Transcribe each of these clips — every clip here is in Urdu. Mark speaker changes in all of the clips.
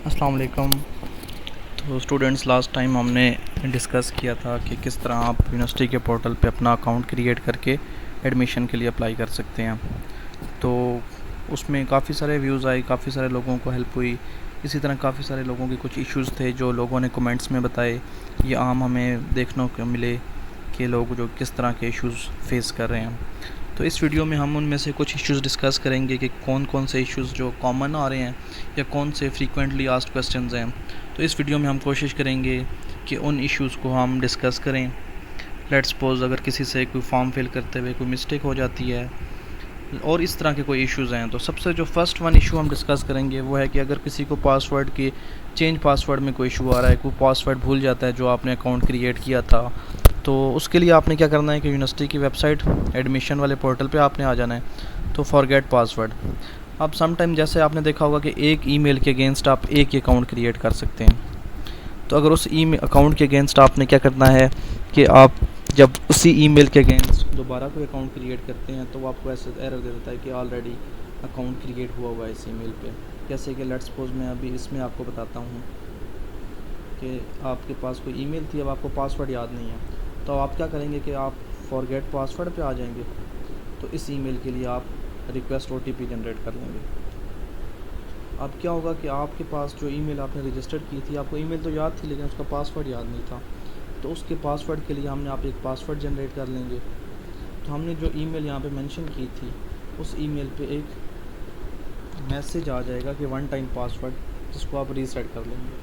Speaker 1: السلام علیکم. تو اسٹوڈنٹس، لاسٹ ٹائم ہم نے ڈسکس کیا تھا کہ کس طرح آپ یونیورسٹی کے پورٹل پہ اپنا اکاؤنٹ کریٹ کر کے ایڈمیشن کے لیے اپلائی کر سکتے ہیں. تو اس میں کافی سارے ویوز آئے، کافی سارے لوگوں کو ہیلپ ہوئی. اسی طرح کافی سارے لوگوں کے کچھ ایشوز تھے جو لوگوں نے کمنٹس میں بتائے. یہ عام ہمیں دیکھنے کو ملے کہ لوگ جو کس طرح کے ایشوز فیس کر رہے ہیں. تو اس ویڈیو میں ہم ان میں سے کچھ ایشوز ڈسکس کریں گے کہ کون کون سے ایشوز جو کامن آ رہے ہیں یا کون سے فریکوینٹلی آسکڈ کویسچنز ہیں. تو اس ویڈیو میں ہم کوشش کریں گے کہ ان ایشوز کو ہم ڈسکس کریں. لیٹ سپوز اگر کسی سے کوئی فارم فل کرتے ہوئے کوئی مسٹیک ہو جاتی ہے اور اس طرح کے کوئی ایشوز ہیں، تو سب سے جو فرسٹ ون ایشو ہم ڈسکس کریں گے وہ ہے کہ اگر کسی کو پاسورڈ کی چینج پاسورڈ میں کوئی ایشو آ رہا ہے، کوئی پاسورڈ بھول جاتا ہے جو آپ نے اکاؤنٹ کریٹ کیا تھا، تو اس کے لیے آپ نے کیا کرنا ہے کہ یونیورسٹی کی ویب سائٹ ایڈمیشن والے پورٹل پہ آپ نے آ جانا ہے. تو فارگیٹ پاسورڈ. اب سم ٹائم جیسے آپ نے دیکھا ہوگا کہ ایک ای میل کے اگینسٹ آپ ایک ہی اکاؤنٹ کریٹ کر سکتے ہیں. تو اگر اس اکاؤنٹ کے اگینسٹ آپ نے کیا کرنا ہے کہ آپ جب اسی ای میل کے اگینسٹ دوبارہ کوئی اکاؤنٹ کریٹ کرتے ہیں تو وہ آپ کو ایسے ایرر دے دیتا ہے کہ آلریڈی اکاؤنٹ کریٹ ہوا ہوا ہے اس ای میل پہ. جیسے کہ لیٹ سپوز میں ابھی اس میں آپ کو بتاتا ہوں کہ آپ کے پاس کوئی ای میل تھی، اب آپ کو پاسورڈ یاد نہیں ہے، تو آپ کیا کریں گے کہ آپ فارگیٹ پاسورڈ پہ آ جائیں گے. تو اس ای میل کے لیے آپ request O T P generate کر لیں گے. اب کیا ہوگا کہ آپ کے پاس جو ای میل آپ نے رجسٹرڈ کی تھی، آپ کو ای میل تو یاد تھی لیکن اس کا پاسورڈ یاد نہیں تھا. تو اس کے پاسورڈ کے لیے ہم نے آپ ایک پاسورڈ جنریٹ کر لیں گے. تو ہم نے جو ای میل یہاں پہ مینشن کی تھی اس ای میل پہ ایک میسیج آ جائے گا کہ ون ٹائم پاسورڈ، جس کو آپ ریسیٹ کر لیں گے.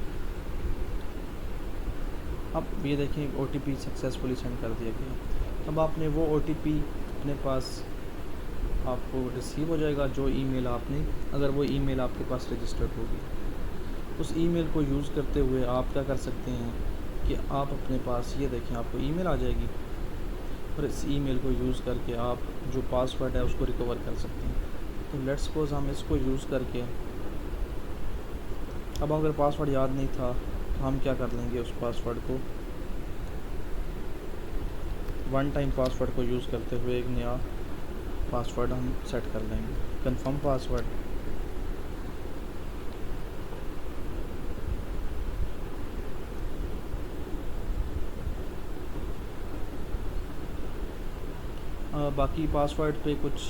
Speaker 1: اب یہ دیکھیں O T P successfully send کر دیا گیا. اب آپ نے وہ او ٹی پی اپنے پاس آپ کو ریسیو ہو جائے گا جو ای میل آپ نے، اگر وہ ای میل آپ کے پاس رجسٹرڈ ہوگی. اس ای میل کو یوز کرتے ہوئے آپ کیا کر سکتے ہیں کہ آپ اپنے پاس یہ دیکھیں آپ کو ای میل آ جائے گی اور اس ای میل کو یوز کر کے آپ جو پاسورڈ ہے اس کو ریکور کر سکتے ہیں. تو لیٹس سپوز ہم اس کو یوز کر کے، اب اگر پاسورڈ یاد نہیں تھا تو ہم کیا کر لیں گے، اس پاسورڈ کو ون ٹائم پاسورڈ کو یوز کرتے ہوئے ایک نیا پاسورڈ ہم سیٹ کر لیں گے، کنفرم پاسورڈ. باقی پاسورڈ پہ کچھ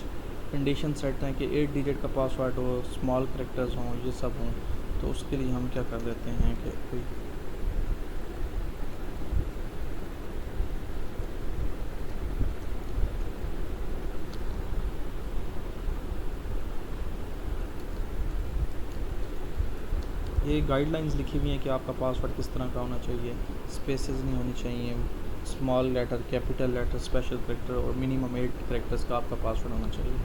Speaker 1: کنڈیشن سیٹ ہیں کہ 8 ڈیجٹ کا پاسورڈ ہو، اسمال کریکٹرز ہوں، یہ سب ہوں. تو اس کے لیے ہم کیا کر دیتے ہیں کہ کوئی یہ گائیڈ لائنز لکھی ہوئی ہیں کہ آپ کا پاسورڈ کس طرح کا ہونا چاہیے. اسپیسز نہیں ہونی چاہیے، small letter, capital letter, special character اور منیمم 8 کریکٹرز کا آپ کا پاسورڈ ہونا چاہیے.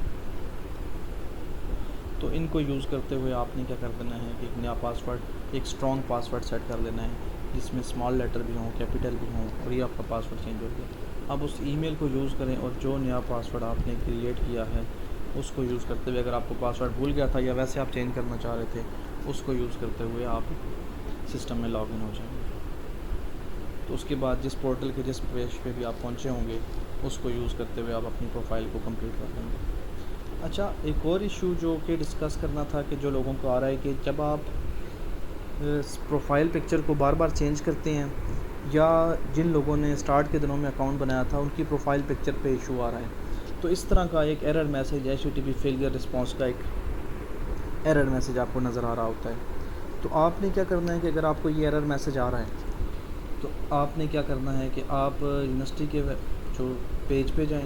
Speaker 1: تو ان کو یوز کرتے ہوئے آپ نے کیا کر دینا ہے کہ ایک نیا پاسورڈ، ایک اسٹرانگ پاسورڈ سیٹ کر لینا ہے جس میں اسمال لیٹر بھی ہوں، کیپٹل بھی ہوں، اور یہ آپ کا پاسورڈ چینج ہو گیا. اب اس ای میل کو یوز کریں اور جو نیا پاسورڈ آپ نے کریٹ کیا ہے اس کو یوز کرتے ہوئے، اگر آپ کو پاسورڈ بھول گیا تھا یا ویسے آپ چینج کرنا چاہ رہے تھے، اس کو یوز کرتے ہوئے آپ سسٹم میں لاگ ان ہو جائیں گے. تو اس کے بعد جس پورٹل کے جس پیج پہ بھی آپ پہنچے ہوں گے اس کو یوز کرتے ہوئے آپ اپنی پروفائل کو کمپلیٹ کر لیں گے. اچھا، ایک اور ایشو جو کہ ڈسکس کرنا تھا کہ جو لوگوں کو آ رہا ہے کہ جب آپ پروفائل پکچر کو بار بار چینج کرتے ہیں، یا جن لوگوں نے اسٹارٹ کے دنوں میں اکاؤنٹ بنایا تھا ان کی پروفائل پکچر پہ ایشو آ رہا ہے، تو اس طرح کا ایک error message HTTP failure response کا ایک ایرر میسیج آپ کو نظر آ رہا ہوتا ہے. تو آپ نے کیا کرنا ہے کہ اگر آپ کو یہ ایرر میسیج آ رہا ہے تو آپ نے کیا کرنا ہے کہ آپ یونیورسٹی کے جو پیج پہ جائیں،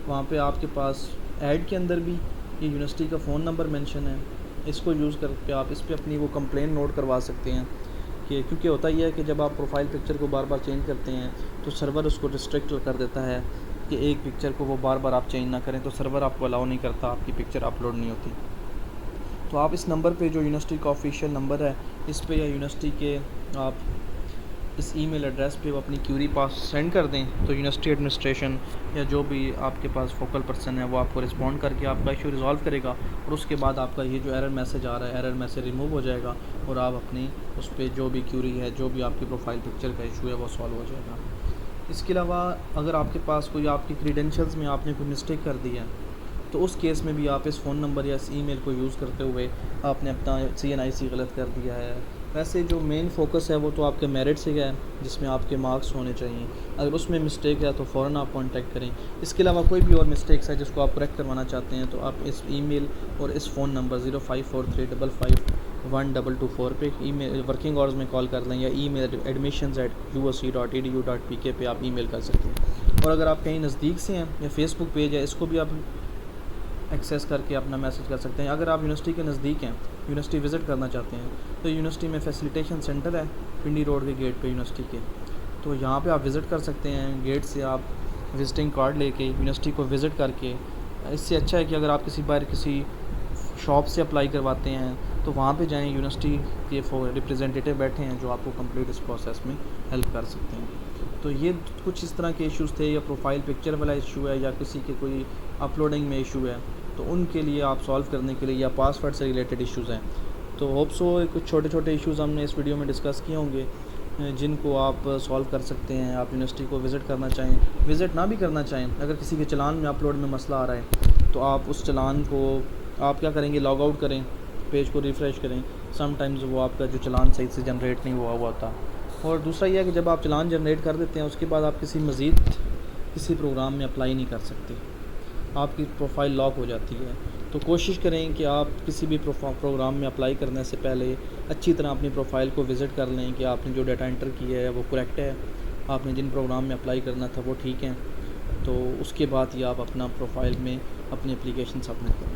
Speaker 1: وہاں پہ آپ کے پاس ایڈ کے اندر بھی یہ یونیورسٹی کا فون نمبر مینشن ہے. اس کو یوز کر کے آپ اس پہ اپنی وہ کمپلین نوٹ کروا سکتے ہیں کہ کیونکہ ہوتا یہ ہے کہ جب آپ پروفائل پکچر کو بار بار چینج کرتے ہیں تو سرور اس کو ریسٹرکٹ کر دیتا ہے کہ ایک پکچر کو وہ بار بار آپ چینج نہ کریں، تو سرور آپ کو الاؤ نہیں کرتا، آپ کی پکچر اپلوڈ نہیں ہوتی. تو آپ اس نمبر پہ جو یونیورسٹی کا آفیشیل نمبر ہے اس پہ یا یونیورسٹی کے آپ اس ای میل ایڈریس پہ وہ اپنی کیوری پاس سینڈ کر دیں، تو یونیورسٹی ایڈمنسٹریشن یا جو بھی آپ کے پاس فوکل پرسن ہے وہ آپ کو رسپونڈ کر کے آپ کا ایشو ریزالو کرے گا. اور اس کے بعد آپ کا یہ جو ایرر میسیج آ رہا ہے، ایرر میسیج ریموو ہو جائے گا اور آپ اپنی اس پہ جو بھی کیوری ہے، جو بھی آپ کی پروفائل پکچر کا ایشو ہے وہ سالو ہو جائے گا. اس کے علاوہ اگر آپ کے پاس کوئی آپ کی کریڈینشلز میں آپ نے کوئی مسٹیک کر دی ہے تو اس کیس میں بھی آپ اس فون نمبر یا اس ای میل کو یوز کرتے ہوئے آپ نے اپنا CNIC غلط کر دیا ہے. ویسے جو مین فوکس ہے وہ تو آپ کے میرٹ سے ہے جس میں آپ کے مارکس ہونے چاہیے. اگر اس میں مسٹیک ہے تو فوراً آپ کانٹیکٹ کریں. اس کے علاوہ کوئی بھی اور مسٹیکس ہے جس کو آپ کریکٹ کروانا چاہتے ہیں تو آپ اس ای میل اور اس فون نمبر 0543551224 پہ ای میل ورکنگ آورز میں کال کر لیں یا ای میل admissions@usc.edu.pk پہ آپ ای میل کر سکتے ہیں. اور اگر آپ کہیں نزدیک سے ہیں یا فیس بک پیج ہے اس کو بھی آپ ایکسیس کر کے اپنا میسج کر سکتے ہیں. اگر آپ یونیورسٹی کے نزدیک ہیں, یونیورسٹی وزٹ کرنا چاہتے ہیں, تو یونیورسٹی میں فیسیلیٹیشن سینٹر ہے پنڈی روڈ کے گیٹ پہ یونیورسٹی کے, تو یہاں پہ آپ وزٹ کر سکتے ہیں. گیٹ سے آپ وزٹنگ کارڈ لے کے یونیورسٹی کو وزٹ کر کے, اس سے اچھا ہے کہ اگر آپ کسی بار کسی شاپ سے اپلائی کرواتے ہیں تو وہاں پہ جائیں, یونیورسٹی کے ریپرزینٹیٹیو بیٹھے ہیں جو آپ کو کمپلیٹ اس پروسیس میں ہیلپ کر سکتے ہیں. تو یہ کچھ اس طرح کے ایشوز تھے, یا پروفائل پکچر والا ایشو ہے یا کسی کے کوئی اپلوڈنگ میں ایشو ہے, تو ان کے لیے آپ سالو کرنے کے لیے, یا پاسورڈ سے ریلیٹڈ ایشوز ہیں. تو ہوپ سو کچھ چھوٹے چھوٹے ایشوز ہم نے اس ویڈیو میں ڈسکس کیے ہوں گے جن کو آپ سالو کر سکتے ہیں. آپ یونیورسٹی کو وزٹ کرنا چاہیں, وزٹ نہ بھی کرنا چاہیں, اگر کسی کے چلان میں اپلوڈ میں مسئلہ آ رہا ہے تو آپ اس چلان کو آپ کیا کریں گے, لاگ آؤٹ کریں, پیج کو ریفریش کریں. سم ٹائمز وہ آپ کا جو چلان صحیح سے جنریٹ نہیں ہوا ہوتا. اور دوسرا یہ ہے کہ جب آپ چلان جنریٹ کر دیتے ہیں اس کے بعد آپ کسی پروگرام میں اپلائی نہیں کر سکتے, آپ کی پروفائل لاک ہو جاتی ہے. تو کوشش کریں کہ آپ کسی بھی پروگرام میں اپلائی کرنے سے پہلے اچھی طرح اپنی پروفائل کو وزٹ کر لیں کہ آپ نے جو ڈیٹا انٹر کیا ہے وہ کریکٹ ہے, آپ نے جن پروگرام میں اپلائی کرنا تھا وہ ٹھیک ہیں. تو اس کے بعد ہی آپ اپنا پروفائل میں اپنی اپلیکیشن سبمٹ کریں.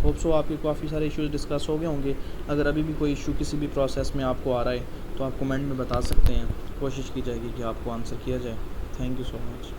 Speaker 1: ہوپ سو آپ کے کافی سارے ایشوز ڈسکس ہو گئے ہوں گے. اگر ابھی بھی کوئی ایشو کسی بھی پروسیس میں آپ کو آ رہا ہے تو آپ کمنٹ میں بتا سکتے ہیں, کوشش کی جائے گی کہ آپ کو آنسر کیا جائے. Thank you so much.